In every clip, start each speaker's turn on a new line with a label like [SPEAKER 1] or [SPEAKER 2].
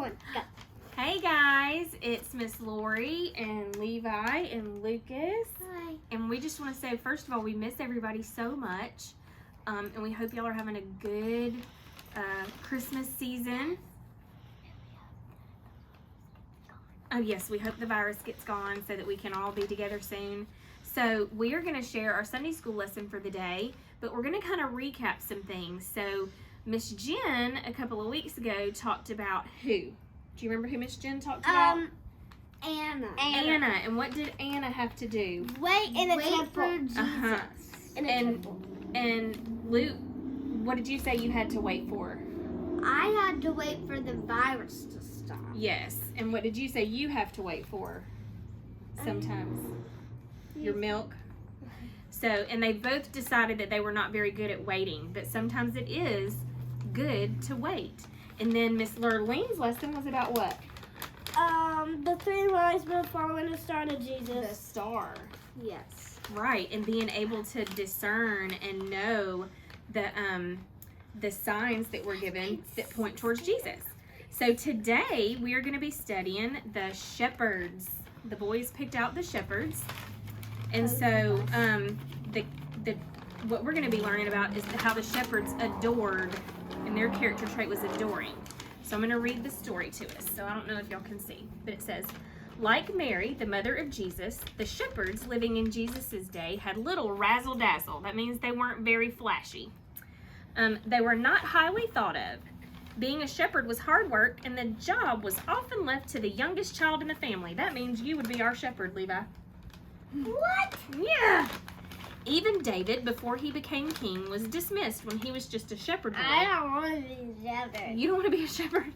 [SPEAKER 1] 1, go.
[SPEAKER 2] Hey guys, it's Miss Lori and Levi and Lucas.
[SPEAKER 1] Hi.
[SPEAKER 2] And we just want to say, first of all, we miss everybody so much. And we hope y'all are having a good Christmas season. Oh yes, we hope the virus gets gone so that we can all be together soon. So we are going to share our Sunday school lesson for the day, but we're going to kind of recap some things. So Miss Jen, a couple of weeks ago, talked about who? Do you remember who Miss Jen talked about?
[SPEAKER 1] Anna.
[SPEAKER 2] Anna. And what did Anna have to do?
[SPEAKER 1] Wait in the temple. For Jesus.
[SPEAKER 2] Uh-huh.
[SPEAKER 1] In a temple.
[SPEAKER 2] And Luke, what did you say you had to wait for?
[SPEAKER 1] I had to wait for the virus to stop.
[SPEAKER 2] Yes. And what did you say you have to wait for? Sometimes. Your milk. So, and they both decided that they were not very good at waiting, but sometimes it is good to wait. And then Miss Lurleen's lesson was about what?
[SPEAKER 1] The 3 wise men following the star of Jesus.
[SPEAKER 2] The star.
[SPEAKER 1] Yes.
[SPEAKER 2] Right, and being able to discern and know the signs that were given that point towards Jesus. So today we are going to be studying the shepherds. The boys picked out the shepherds, and so what we're going to be learning about is how the shepherds adored, and their character trait was adoring. So I'm going to read the story to us. So I don't know if y'all can see, but it says, like Mary, the mother of Jesus, the shepherds living in Jesus' day had little razzle-dazzle. That means they weren't very flashy. They were not highly thought of. Being a shepherd was hard work, and the job was often left to the youngest child in the family. That means you would be our shepherd, Levi.
[SPEAKER 1] What?
[SPEAKER 2] Yeah. Even David, before he became king, was dismissed when he was just a shepherd boy.
[SPEAKER 1] I don't want to be a shepherd.
[SPEAKER 2] You don't want to be a shepherd?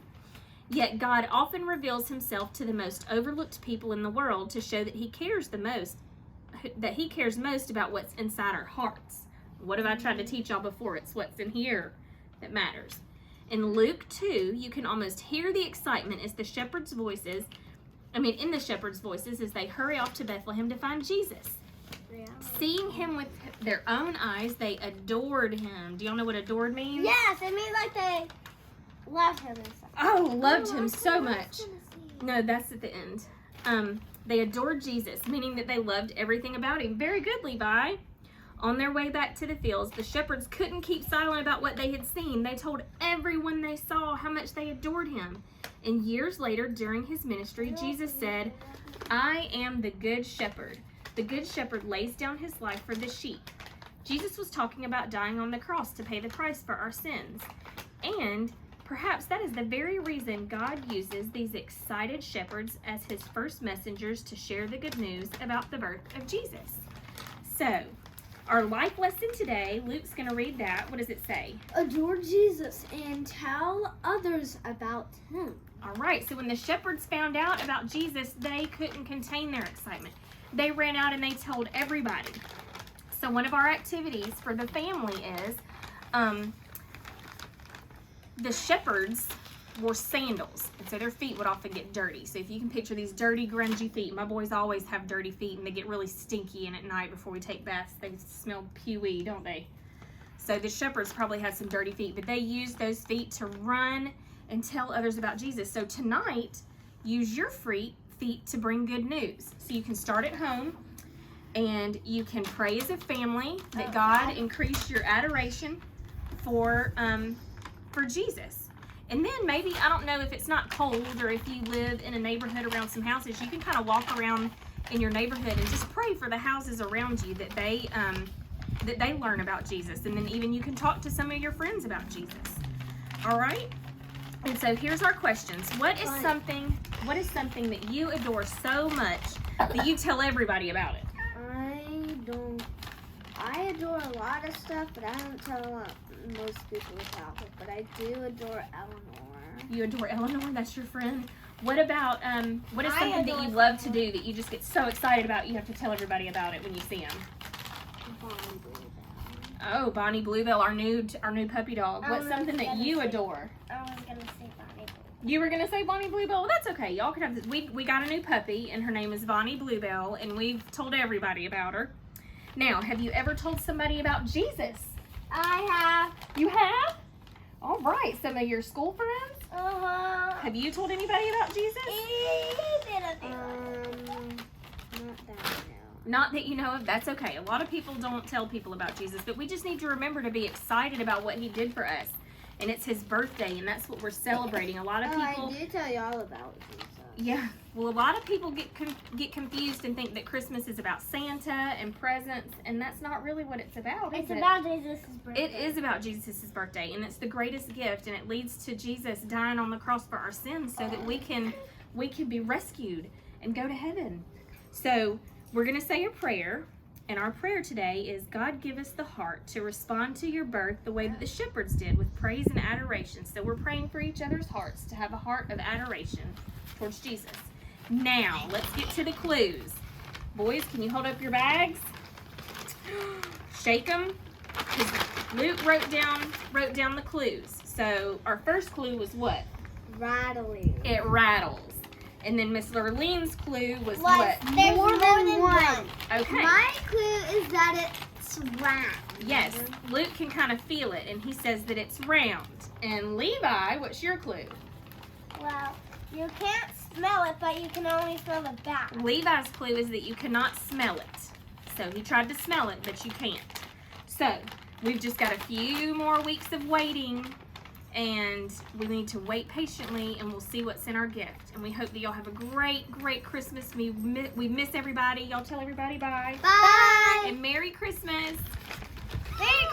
[SPEAKER 2] Yet God often reveals himself to the most overlooked people in the world to show that he cares most about what's inside our hearts. What have I tried to teach y'all before? It's what's in here that matters. In Luke 2, you can almost hear the excitement in the shepherds' voices as they hurry off to Bethlehem to find Jesus.
[SPEAKER 1] Yeah.
[SPEAKER 2] Seeing him with their own eyes, they adored him. Do y'all know what adored means?
[SPEAKER 1] Yes, it means like they loved him and stuff.
[SPEAKER 2] Oh, loved him so much. No, that's at the end. They adored Jesus, meaning that they loved everything about him. Very good, Levi. On their way back to the fields, the shepherds couldn't keep silent about what they had seen. They told everyone they saw how much they adored him. And years later, during his ministry, Jesus said, I am the good shepherd. The good shepherd lays down his life for the sheep. Jesus was talking about dying on the cross to pay the price for our sins. And perhaps that is the very reason God uses these excited shepherds as his first messengers to share the good news about the birth of Jesus. So, our life lesson today, Luke's going to read that. What does it say?
[SPEAKER 1] Adore Jesus and tell others about him.
[SPEAKER 2] All right, so when the shepherds found out about Jesus, they couldn't contain their excitement. They ran out and they told everybody. So one of our activities for the family is the shepherds wore sandals, and so their feet would often get dirty. So if you can picture these dirty, grungy feet, my boys always have dirty feet, and they get really stinky, and at night before we take baths, they smell pewy, don't they? So the shepherds probably had some dirty feet, but they used those feet to run and tell others about Jesus. So tonight, use your feet to bring good news. So you can start at home, and you can pray as a family that God increase your adoration for Jesus. And then maybe, I don't know if it's not cold or if you live in a neighborhood around some houses, you can kind of walk around in your neighborhood and just pray for the houses around you that they learn about Jesus. And then even you can talk to some of your friends about Jesus. All right? And so here's our questions. What is something that you adore so much that you tell everybody about it?
[SPEAKER 1] I adore a lot of stuff, but I don't tell most people about it. But I do adore Eleanor.
[SPEAKER 2] You adore Eleanor? That's your friend? What about, what is something that you love to do that you just get so excited about you have to tell everybody about it when you see them?
[SPEAKER 1] Bonnie Bluebell.
[SPEAKER 2] Oh, Bonnie Bluebell, our new puppy dog. What's something that you adore?
[SPEAKER 1] I was going to say Bonnie Bluebell.
[SPEAKER 2] You were going to say Bonnie Bluebell? Well, that's okay. Y'all can have this. We got a new puppy, and her name is Bonnie Bluebell, and we've told everybody about her. Now, have you ever told somebody about Jesus?
[SPEAKER 1] I have.
[SPEAKER 2] You have? All right. Some of your school friends? Have you told anybody about Jesus?
[SPEAKER 1] Not that I know.
[SPEAKER 2] Not that you know of, that's okay. A lot of people don't tell people about Jesus, but we just need to remember to be excited about what he did for us. And it's his birthday, and that's what we're celebrating. A lot of people...
[SPEAKER 1] I do tell you all about Jesus.
[SPEAKER 2] Yeah, well, a lot of people get confused and think that Christmas is about Santa and presents, and that's not really what it's about,
[SPEAKER 3] It's
[SPEAKER 2] is it?
[SPEAKER 3] about Jesus' birthday.
[SPEAKER 2] It is about Jesus' birthday, and it's the greatest gift, and it leads to Jesus dying on the cross for our sins so that we can be rescued and go to heaven. So we're going to say a prayer, and our prayer today is, God, give us the heart to respond to your birth the way that the shepherds did, with praise and adoration. So we're praying for each other's hearts to have a heart of adoration towards Jesus. Now, let's get to the clues. Boys, can you hold up your bags? Shake them. Luke wrote down the clues. So our first clue was what?
[SPEAKER 1] Rattling.
[SPEAKER 2] It rattles. And then Miss Lurleen's clue was what?
[SPEAKER 3] There's more than one.
[SPEAKER 2] Okay.
[SPEAKER 1] My clue is that it's round.
[SPEAKER 2] Yes, Luke can kind of feel it, and he says that it's round. And Levi, what's your clue?
[SPEAKER 3] Well, you can't smell it, but you can only smell the back.
[SPEAKER 2] Levi's clue is that you cannot smell it. So he tried to smell it, but you can't. So we've just got a few more weeks of waiting, and we need to wait patiently, and we'll see what's in our gift. And we hope that y'all have a great, great Christmas. We miss everybody. Y'all tell everybody bye.
[SPEAKER 1] Bye.
[SPEAKER 2] And Merry Christmas.
[SPEAKER 3] Merry